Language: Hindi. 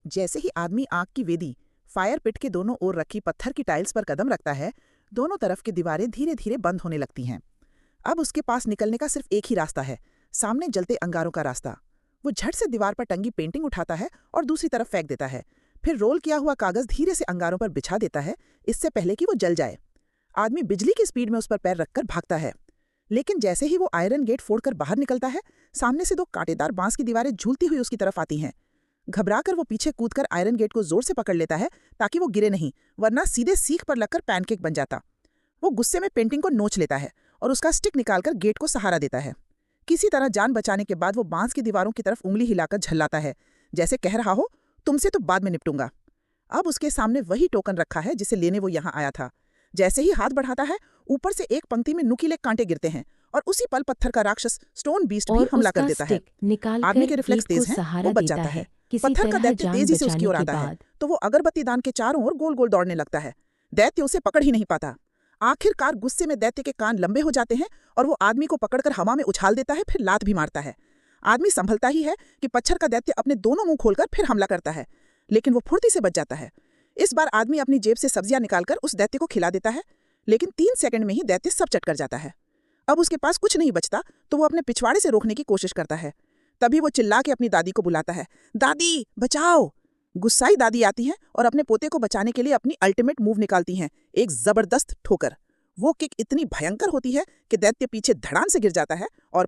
जैसे ही आदमी आग की वेदी फायर पिट के दोनों ओर रखी पत्थर की टाइल्स पर कदम रखता है, दोनों तरफ की दीवारें धीरे धीरे बंद होने लगती हैं। अब उसके पास निकलने का सिर्फ एक ही रास्ता है, सामने जलते अंगारों का रास्ता। वो झट से दीवार पर टंगी पेंटिंग उठाता है और दूसरी तरफ फेंक देता है। फिर रोल किया हुआ कागज धीरे से अंगारों पर बिछा देता है, इससे पहले कि वो जल जाए। आदमी बिजली की स्पीड में उस पर पैर रखकर भागता है, लेकिन जैसे ही वो आयरन गेट फोड़कर बाहर निकलता है, सामने से दो कांटेदार बांस की दीवारें झूलती हुई उसकी तरफ आती हैं। घबराकर वो पीछे कूदकर आयरन गेट को जोर से पकड़ लेता है ताकि वो गिरे नहीं, वरना सीधे सीख पर लगकर पैनकेक बन जाता। वो गुस्से में पेंटिंग को नोच लेता है और उसका स्टिक निकालकर गेट को सहारा देता है। किसी तरह जान बचाने के बाद वो बांस की दीवारों की तरफ उंगली हिलाकर झल्लाता है, जैसे कह रहा हो, तुमसे तो बाद में निपटूंगा। अब उसके सामने वही टोकन रखा है जिसे लेने वो यहाँ आया था। जैसे ही हाथ बढ़ाता है, ऊपर से एक पंक्ति में नुकीले कांटे गिरते हैं और उसी पल पत्थर का राक्षस स्टोन बीस्ट भी हमला कर देता है। आदमी के रिफ्लेक्स तेज हैं, वो बच जाता है। पत्थर का दैत्य तेजी से उसकी ओर आता है तो वो अगरबत्ती दान के चारों ओर गोल गोल दौड़ने लगता है। दैत्य उसे पकड़ ही नहीं पाता। आखिरकार गुस्से में दैत्य के कान लंबे हो जाते हैं और वो आदमी को पकड़कर हवा में उछाल देता है, फिर लात भी मारता है। आदमी संभलता ही है कि पत्थर का दैत्य अपने दोनों मुंह खोलकर फिर हमला करता है, लेकिन वो फुर्ती से बच जाता है। इस बार आदमी अपनी जेब से सब्जियां निकालकर उस दैत्य को खिला देता है, लेकिन 3 सेकंड में ही दैत्य सब चट कर जाता है। अब उसके पास कुछ नहीं बचता तो वो अपने पिछवाड़े से रोकने की कोशिश करता है। तभी वो चिल्ला के अपनी दादी को बुलाता है, दादी बचाओ। गुस्साई दादी आती हैं और अपने पोते को बचाने के लिए अपनी अल्टीमेट मूव निकालती हैं, एक जबरदस्त ठोकर। वो किक इतनी भयंकर होती है कि दैत्य पीछे धड़ाम से गिर जाता है और